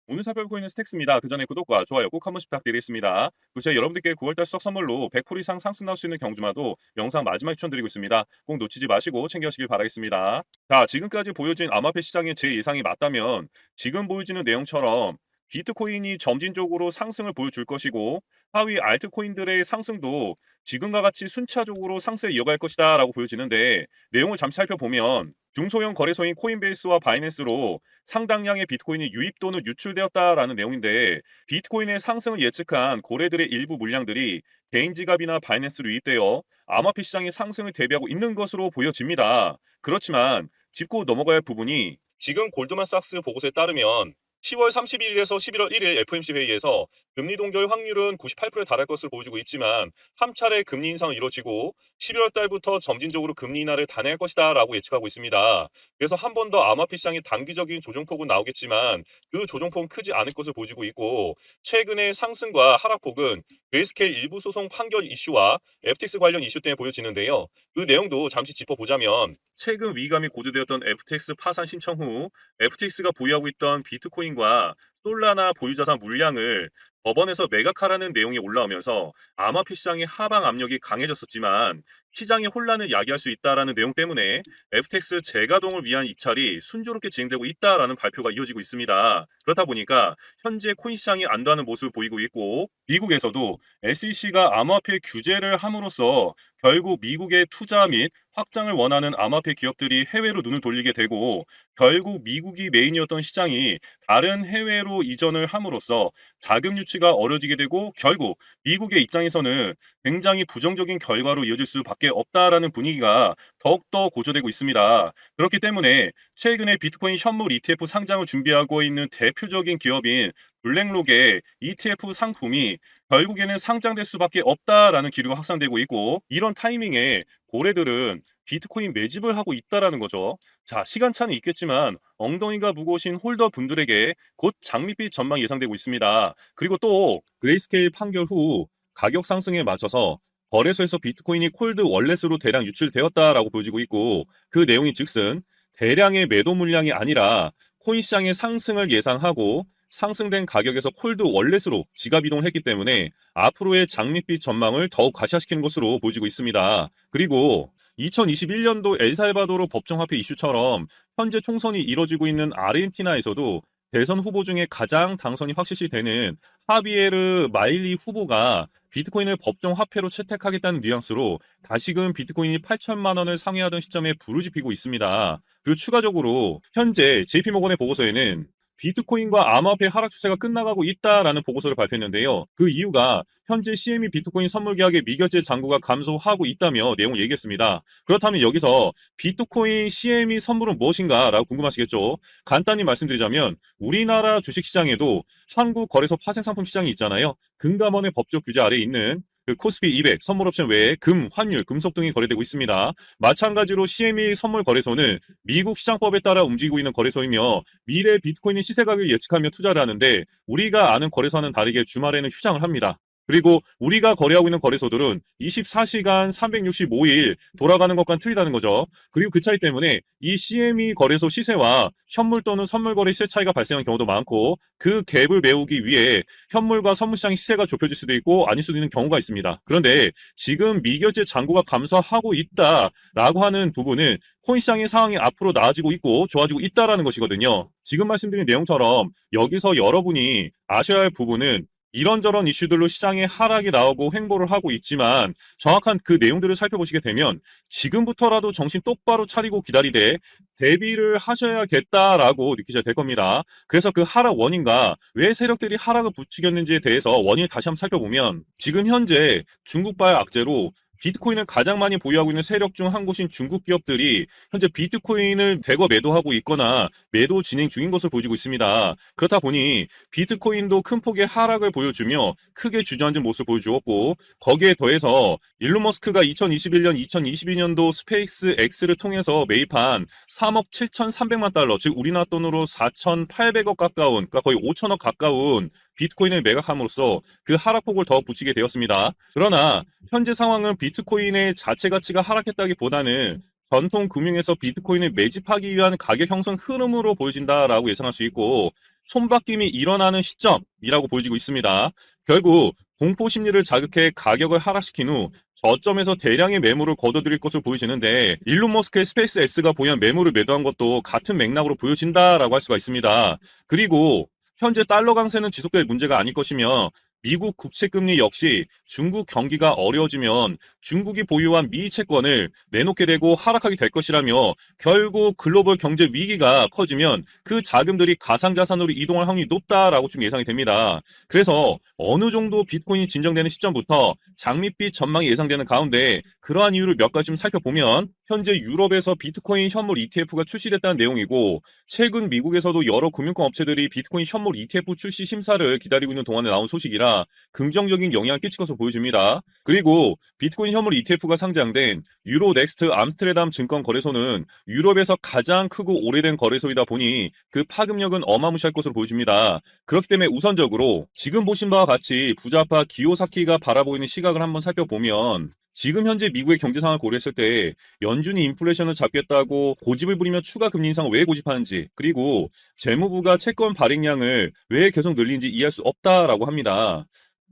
오늘 살펴볼 코인은 스택스입니다. 그 전에 구독과 좋아요 꼭 한 번씩 부탁드리겠습니다. 그리고 제가 여러분들께 9월달 수석 선물로 100% 이상 상승 나올 수 있는 경주마도 영상 마지막에 추천드리고 있습니다. 꼭 놓치지 마시고 챙겨가시길 바라겠습니다. 자, 지금까지 보여진 암호화폐 시장의 제 예상이 맞다면 지금 보여지는 내용처럼 비트코인이 점진적으로 상승을 보여줄 것이고 하위 알트코인들의 상승도 지금과 같이 순차적으로 상승을 이어갈 것이다 라고 보여지는데, 내용을 잠시 살펴보면 중소형 거래소인 코인베이스와 바이낸스로 상당량의 비트코인이 유입 또는 유출되었다라는 내용인데, 비트코인의 상승을 예측한 고래들의 일부 물량들이 개인 지갑이나 바이낸스로 유입되어 암호화폐 시장의 상승을 대비하고 있는 것으로 보여집니다. 그렇지만 짚고 넘어가야 할 부분이, 지금 골드만삭스 보고서에 따르면 10월 31일에서 11월 1일 FOMC 회의에서 금리 동결 확률은 98%에 달할 것을 보여주고 있지만, 한 차례 금리 인상은 이뤄지고 11월 달부터 점진적으로 금리 인하를 단행할 것이다 라고 예측하고 있습니다. 그래서 한 번 더 암호화폐 시장의 단기적인 조정폭은 나오겠지만 그 조정폭은 크지 않을 것을 보여주고 있고, 최근의 상승과 하락폭은 그레이스케일 일부 소송 판결 이슈와 FTX 관련 이슈 때문에 보여지는데요. 그 내용도 잠시 짚어보자면, 최근 위기감이 고조되었던 FTX 파산 신청 후 FTX가 보유하고 있던 비트코인과 솔라나 보유자산 물량을 법원에서 매각하라는 내용이 올라오면서 암호화폐 시장의 하방 압력이 강해졌었지만, 시장의 혼란을 야기할 수 있다라는 내용 때문에 FTX 재가동을 위한 입찰이 순조롭게 진행되고 있다라는 발표가 이어지고 있습니다. 그렇다 보니까 현재 코인 시장이 안도하는 모습을 보이고 있고, 미국에서도 SEC가 암호화폐 규제를 함으로써 결국 미국의 투자 및 확장을 원하는 암호화폐 기업들이 해외로 눈을 돌리게 되고, 결국 미국이 메인이었던 시장이 다른 해외로 이전을 함으로써 자금 유치가 어려지게 되고, 결국 미국의 입장에서는 굉장히 부정적인 결과로 이어질 수밖에 없다라는 분위기가 더욱더 고조되고 있습니다. 그렇기 때문에 최근에 비트코인 현물 ETF 상장을 준비하고 있는 대표적인 기업인 블랙록의 ETF 상품이 결국에는 상장될 수밖에 없다라는 기류가 확산되고 있고, 이런 타이밍에 고래들은 비트코인 매집을 하고 있다라는 거죠. 자, 시간차는 있겠지만 엉덩이가 무거우신 홀더 분들에게 곧 장밋빛 전망이 예상되고 있습니다. 그리고 또 그레이스케일 판결 후 가격 상승에 맞춰서 거래소에서 비트코인이 콜드 월렛으로 대량 유출되었다라고 보여지고 있고, 그 내용이 즉슨 대량의 매도 물량이 아니라 코인 시장의 상승을 예상하고 상승된 가격에서 콜드 월렛으로 지갑 이동을 했기 때문에 앞으로의 장밋빛 전망을 더욱 가시화시키는 것으로 보여지고 있습니다. 그리고 2021년도 엘살바도르 법정화폐 이슈처럼 현재 총선이 이뤄지고 있는 아르헨티나에서도 대선 후보 중에 가장 당선이 확실시되는 하비에르 마일리 후보가 비트코인을 법정화폐로 채택하겠다는 뉘앙스로 다시금 비트코인이 8천만 원을 상회하던 시점에 부르짖히고 있습니다. 그리고 추가적으로 현재 JP모건의 보고서에는 비트코인과 암호화폐 하락 추세가 끝나가고 있다라는 보고서를 발표했는데요. 그 이유가 현재 CME 비트코인 선물 계약의 미결제 잔고가 감소하고 있다며 내용을 얘기했습니다. 그렇다면 여기서 비트코인 CME 선물은 무엇인가 라고 궁금하시겠죠. 간단히 말씀드리자면 우리나라 주식시장에도 한국거래소 파생상품 시장이 있잖아요. 금감원의 법적 규제 아래에 있는 그 코스피 200 선물 옵션 외에 금, 환율, 금속 등이 거래되고 있습니다. 마찬가지로 CME 선물 거래소는 미국 시장법에 따라 움직이고 있는 거래소이며 미래 비트코인의 시세 가격을 예측하며 투자를 하는데, 우리가 아는 거래소와는 다르게 주말에는 휴장을 합니다. 그리고 우리가 거래하고 있는 거래소들은 24시간 365일 돌아가는 것과는 틀리다는 거죠. 그리고 그 차이 때문에 이 CME 거래소 시세와 현물 또는 선물 거래 시세 차이가 발생하는 경우도 많고, 그 갭을 메우기 위해 현물과 선물 시장 시세가 좁혀질 수도 있고 아닐 수도 있는 경우가 있습니다. 그런데 지금 미결제 잔고가 감소하고 있다라고 하는 부분은 코인 시장의 상황이 앞으로 나아지고 있고 좋아지고 있다라는 것이거든요. 지금 말씀드린 내용처럼 여기서 여러분이 아셔야 할 부분은, 이런저런 이슈들로 시장에 하락이 나오고 횡보를 하고 있지만 정확한 그 내용들을 살펴보시게 되면 지금부터라도 정신 똑바로 차리고 기다리되 대비를 하셔야겠다라고 느끼셔야 될 겁니다. 그래서 그 하락 원인과 왜 세력들이 하락을 부추겼는지에 대해서 원인을 다시 한번 살펴보면, 지금 현재 중국발 악재로 비트코인을 가장 많이 보유하고 있는 세력 중 한 곳인 중국 기업들이 현재 비트코인을 대거 매도하고 있거나 매도 진행 중인 것으로 보여지고 있습니다. 그렇다 보니 비트코인도 큰 폭의 하락을 보여주며 크게 주저앉은 모습을 보여주었고, 거기에 더해서 일론 머스크가 2021년, 2022년도 스페이스 X를 통해서 매입한 3억 7,300만 달러, 즉 우리나라 돈으로 4,800억 가까운, 그러니까 거의 5천억 가까운 비트코인을 매각함으로써 그 하락폭을 더 붙이게 되었습니다. 그러나 현재 상황은 비트코인의 자체 가치가 하락했다기보다는 전통 금융에서 비트코인을 매집하기 위한 가격 형성 흐름으로 보여진다라고 예상할 수 있고, 손바뀜이 일어나는 시점이라고 보여지고 있습니다. 결국 공포 심리를 자극해 가격을 하락시킨 후 저점에서 대량의 매물을 거둬들일 것으로 보여지는데, 일론 머스크의 스페이스 X가 보유한 매물을 매도한 것도 같은 맥락으로 보여진다라고 할 수가 있습니다. 그리고 현재 달러 강세는 지속될 문제가 아닐 것이며, 미국 국채금리 역시 중국 경기가 어려워지면 중국이 보유한 미 채권을 내놓게 되고 하락하게 될 것이라며, 결국 글로벌 경제 위기가 커지면 그 자금들이 가상자산으로 이동할 확률이 높다라고 좀 예상이 됩니다. 그래서 어느 정도 비트코인이 진정되는 시점부터 장밋빛 전망이 예상되는 가운데, 그러한 이유를 몇 가지 좀 살펴보면, 현재 유럽에서 비트코인 현물 ETF가 출시됐다는 내용이고, 최근 미국에서도 여러 금융권 업체들이 비트코인 현물 ETF 출시 심사를 기다리고 있는 동안에 나온 소식이라 긍정적인 영향을 끼칠 것으로 보여집니다. 그리고 비트코인 현물 ETF가 상장된 유로넥스트 암스테르담 증권거래소는 유럽에서 가장 크고 오래된 거래소이다 보니 그 파급력은 어마무시할 것으로 보여집니다. 그렇기 때문에 우선적으로 지금 보신 바와 같이 부자파 기요사키가 바라보고 있는 시각을 한번 살펴보면, 지금 현재 미국의 경제 상황을 고려했을 때 연준이 인플레이션을 잡겠다고 고집을 부리며 추가 금리 인상을 왜 고집하는지, 그리고 재무부가 채권 발행량을 왜 계속 늘리는지 이해할 수 없다라고 합니다.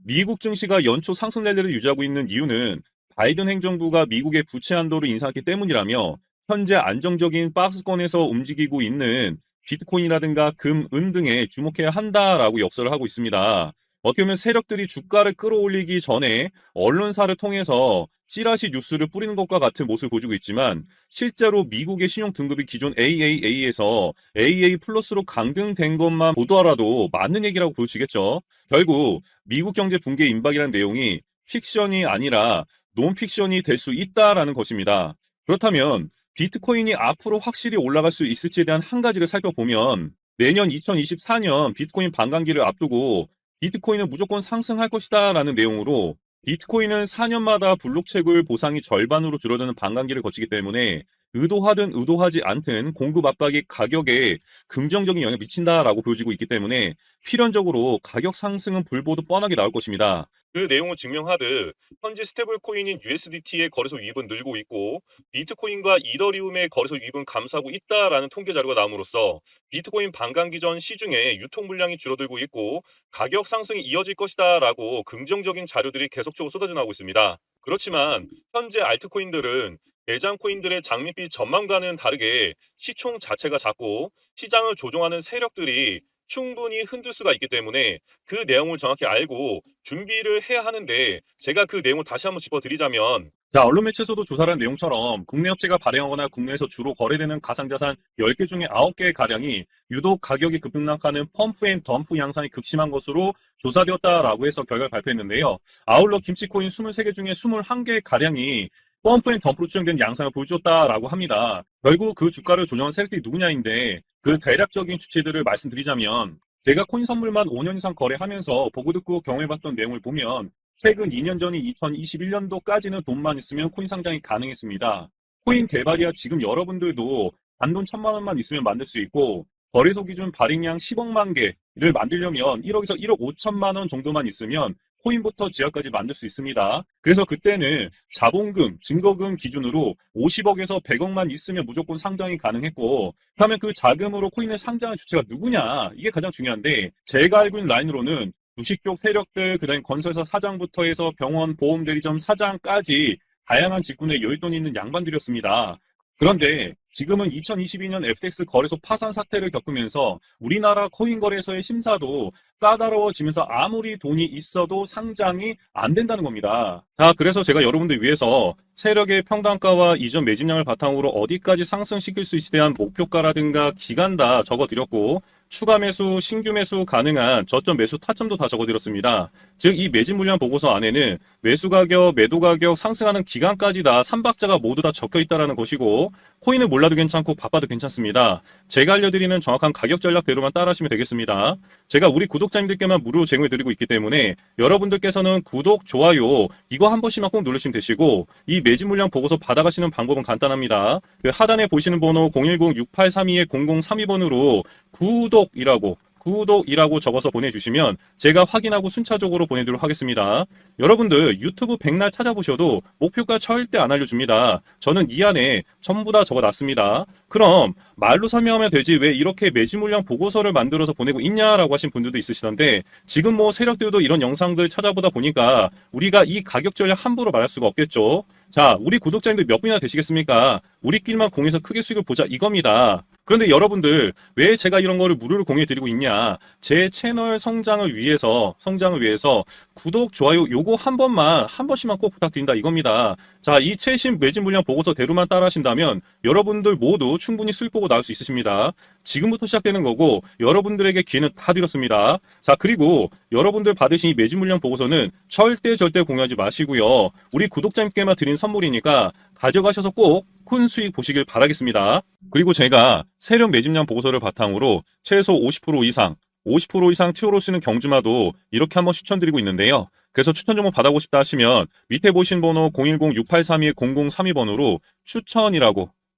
미국 증시가 연초 상승 랠리를 유지하고 있는 이유는 바이든 행정부가 미국의 부채 한도를 인상했기 때문이라며, 현재 안정적인 박스권에서 움직이고 있는 비트코인이라든가 금, 은 등에 주목해야 한다라고 역설을 하고 있습니다. 어떻게 보면 세력들이 주가를 끌어올리기 전에 언론사를 통해서 찌라시 뉴스를 뿌리는 것과 같은 모습을 보여주고 있지만, 실제로 미국의 신용 등급이 기존 AAA에서 AA 플러스로 강등된 것만 보더라도 맞는 얘기라고 보여지겠죠. 결국 미국 경제 붕괴 임박이라는 내용이 픽션이 아니라 논픽션이 될 수 있다라는 것입니다. 그렇다면 비트코인이 앞으로 확실히 올라갈 수 있을지에 대한 한 가지를 살펴보면, 내년 2024년 비트코인 반감기를 앞두고 비트코인은 무조건 상승할 것이다 라는 내용으로, 비트코인은 4년마다 블록채굴 보상이 절반으로 줄어드는 반감기를 거치기 때문에 의도하든 의도하지 않든 공급 압박이 가격에 긍정적인 영향을 미친다라고 보여지고 있기 때문에 필연적으로 가격 상승은 불보듯 뻔하게 나올 것입니다. 그 내용을 증명하듯 현재 스테이블 코인인 USDT의 거래소 유입은 늘고 있고, 비트코인과 이더리움의 거래소 유입은 감소하고 있다라는 통계 자료가 나옴으로써 비트코인 반감기 전 시중에 유통 물량이 줄어들고 있고 가격 상승이 이어질 것이다라고 긍정적인 자료들이 계속적으로 쏟아져 나오고 있습니다. 그렇지만 현재 알트코인들은 대장 코인들의 장밋빛 전망과는 다르게 시총 자체가 작고 시장을 조종하는 세력들이 충분히 흔들 수가 있기 때문에 그 내용을 정확히 알고 준비를 해야 하는데, 제가 그 내용을 다시 한번 짚어드리자면, 자, 언론 매체에서도 조사를 한 내용처럼 국내 업체가 발행하거나 국내에서 주로 거래되는 가상자산 10개 중에 9개 가량이 유독 가격이 급등락하는 펌프 앤 덤프 양상이 극심한 것으로 조사되었다라고 해서 결과를 발표했는데요. 아울러 김치코인 23개 중에 21개 가량이 펌프 앤 덤프로 추정된 양상을 보여줬다라고 합니다. 결국 그 주가를 조정한 세력들이 누구냐인데, 그 대략적인 주체들을 말씀드리자면, 제가 코인 선물만 5년 이상 거래하면서 보고 듣고 경험해봤던 내용을 보면, 최근 2년 전인 2021년도까지는 돈만 있으면 코인 상장이 가능했습니다. 코인 개발이야 지금 여러분들도 단돈 1,000만 원만 있으면 만들 수 있고, 거래소 기준 발행량 10억만 개를 만들려면 1억에서 1억 5천만 원 정도만 있으면 코인부터 지하까지 만들 수 있습니다. 그래서 그때는 자본금, 증거금 기준으로 50억에서 100억만 있으면 무조건 상장이 가능했고, 그러면 그 자금으로 코인을 상장한 주체가 누구냐? 이게 가장 중요한데, 제가 알고 있는 라인으로는 주식 쪽 세력들, 그다음에 건설사 사장부터 해서 병원, 보험대리점 사장까지 다양한 직군에 여윳돈이 있는 양반들이었습니다. 그런데 지금은 2022년 FTX 거래소 파산 사태를 겪으면서 우리나라 코인 거래소의 심사도 까다로워지면서 아무리 돈이 있어도 상장이 안 된다는 겁니다. 자, 그래서 제가 여러분들 위해서 세력의 평단가와 이전 매집량을 바탕으로 어디까지 상승시킬 수 있을지에 대한 목표가라든가 기간 다 적어드렸고, 추가 매수, 신규 매수 가능한 저점 매수 타점도 다 적어드렸습니다. 즉, 이 매집 물량 보고서 안에는 매수 가격, 매도 가격, 상승하는 기간까지 다 3박자가 모두 다 적혀 있다는 것이고, 코인을 몰라도 괜찮고 바빠도 괜찮습니다. 제가 알려드리는 정확한 가격 전략대로만 따라하시면 되겠습니다. 제가 우리 구독자님들께만 무료로 제공해드리고 있기 때문에 여러분들께서는 구독, 좋아요 이거 한 번씩만 꼭 누르시면 되시고, 이 매집 물량 보고서 받아가시는 방법은 간단합니다. 그 하단에 보시는 번호 010-6832-0032번으로 구독이라고 구독이라고 적어서 보내주시면 제가 확인하고 순차적으로 보내드리도록 하겠습니다. 여러분들 유튜브 백날 찾아보셔도 목표가 절대 안 알려줍니다. 저는 이 안에 전부 다 적어놨습니다. 그럼 말로 설명하면 되지 왜 이렇게 매주 물량 보고서를 만들어서 보내고 있냐라고 하신 분들도 있으시던데, 지금 뭐 세력들도 이런 영상들 찾아보다 보니까 우리가 이 가격 전략 함부로 말할 수가 없겠죠. 자, 우리 구독자님들 몇 분이나 되시겠습니까? 우리끼리만 공유해서 크게 수익을 보자 이겁니다. 그런데 여러분들 왜 제가 이런 거를 무료로 공유해 드리고 있냐? 제 채널 성장을 위해서 구독, 좋아요 요거 한 번씩만 꼭 부탁드린다 이겁니다. 자, 이 최신 매진 물량 보고서대로만 따라 하신다면 여러분들 모두 충분히 수익 보고 나올 수 있으십니다. 지금부터 시작되는 거고 여러분들에게 기회는 다 드렸습니다. 자, 그리고 여러분들 받으신 이 매진 물량 보고서는 절대 공유하지 마시고요. 우리 구독자님께만 드린 선물이니까 가져가셔서 꼭 큰 수익 보시길 바라겠습니다. 그리고 제가 세력 매집량 보고서를 바탕으로 최소 50% 이상 티오로 쓰는 경주마도 이렇게 한번 추천드리고 있는데요. 그래서 추천 정보 받아보고 싶다 하시면 밑에 보신 번호 010-6832-0032번으로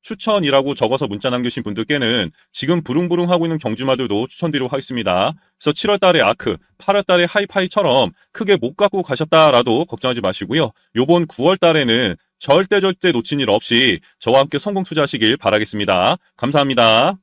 추천이라고 적어서 문자 남겨주신 분들께는 지금 부릉부릉 하고 있는 경주마들도 추천드리도록 하겠습니다. 그래서 7월달에 아크, 8월달에 하이파이처럼 크게 못 갖고 가셨다라도 걱정하지 마시고요. 요번 9월달에는 절대 놓친 일 없이 저와 함께 성공 투자하시길 바라겠습니다. 감사합니다.